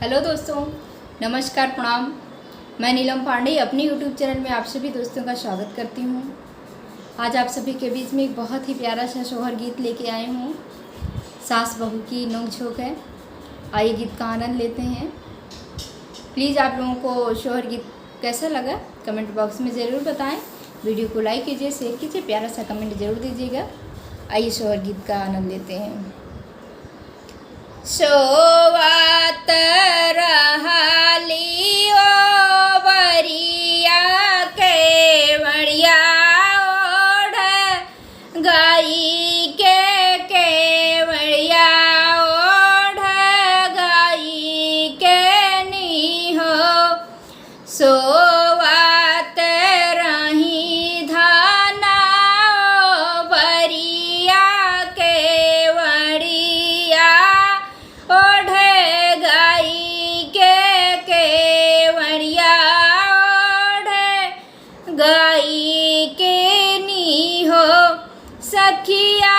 Hello दोस्तों, नमस्कार, प्रणाम। मैं नीलम पांडे अपने यूट्यूब चैनल में आप सभी दोस्तों का स्वागत करती हूँ। आज आप सभी के बीच में एक बहुत ही प्यारा सा सोहर गीत लेके आई हूँ। सास बहू की नोक-झोंक है। आइए गीत का आनंद लेते हैं। प्लीज़ आप लोगों को सोहर गीत कैसा लगा कमेंट बॉक्स में ज़रूर बताएं। वीडियो को लाइक कीजिए, शेयर कीजिए, प्यारा सा कमेंट ज़रूर दीजिएगा। आइए सोहर गीत का आनंद लेते हैं। सोवत रहली ओ बरिया केवड़िया ओढ़ गाई के केवड़िया ओढ़ गाई के नीहो सोवत रही धना ओ बरिया केवड़िया ओढ़ गाई के केवड़िया ओढ़ गाई के नीहो सखिया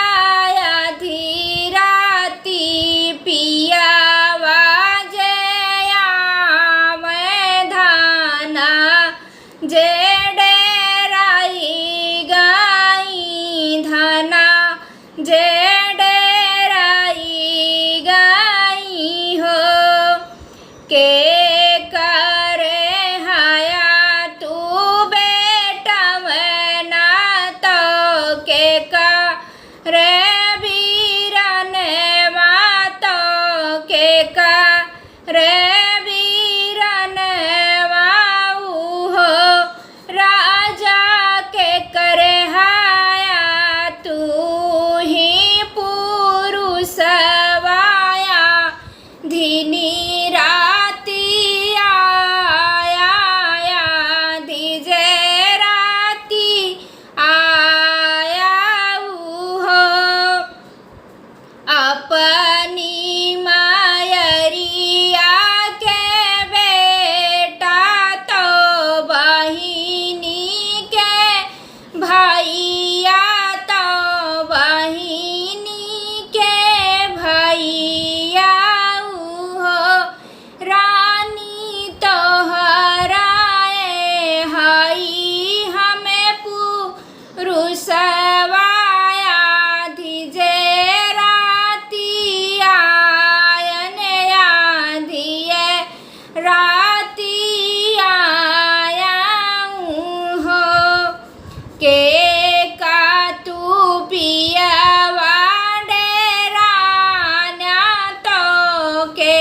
आधी राती पिया वाजया मैं धाना जे डेराई गाई धाना जे डेराई गाई हो के करे हाया तू बेटा मना तो के करे बीरन मातो के करे बीरन माऊ हो राजा के करे हाया तू ही पुरुष वाया धीनी राती आया धीजे राती आया हो अपनी मायरिया के बेटा तो बहिनी के भैया तो बहिनी के भैया हो रानी तो हराए हई हमें पुरुष वाया धीजे राती आयन आधिए राती आया हो के का तू पिया तो के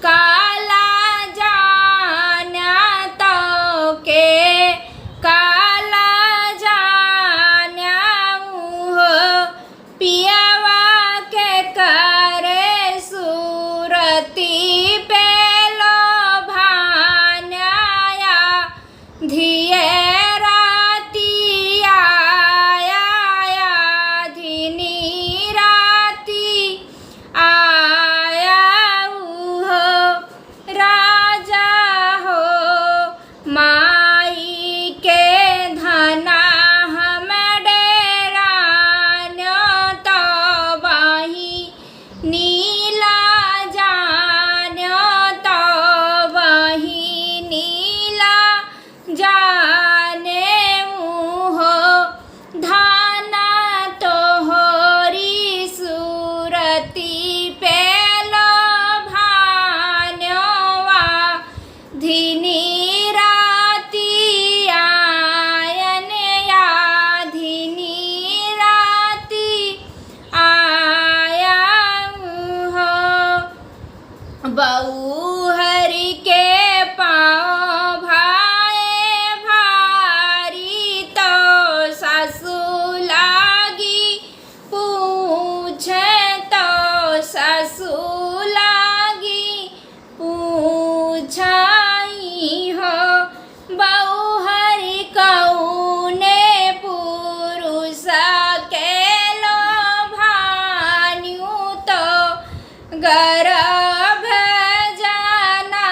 काला जाना तो के काला जाना हो पियावा के करे सूरती पे लो भान्याया धिये राती आया धीनी राती आया हो राजा हो माई के धना हम डेरान्यो तो बाही नीला जान्यो तो बाही नीला जाने हो धाना तो होरी सूरती पेलो भान्योवा धीनी राती आयन धीनी राती आया हो बऊ हरि के पाँव भाए भारी तो सासू लागी पूछे तो सासू लागी पूछाई हो बऊ हरि कौने पुरुष के लो भान्यू तो गर्भ जाना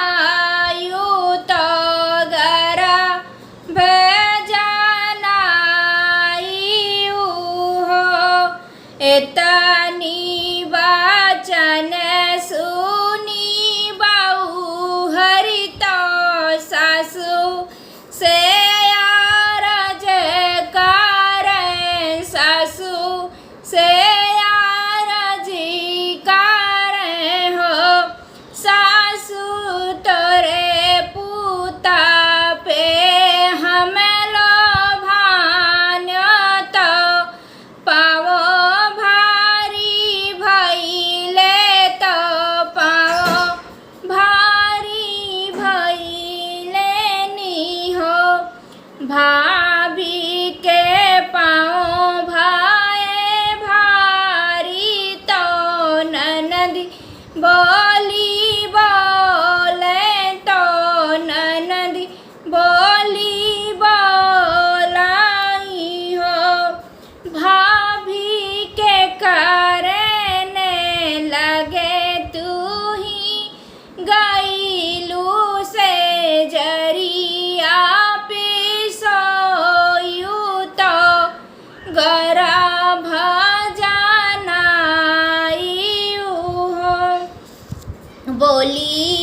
होली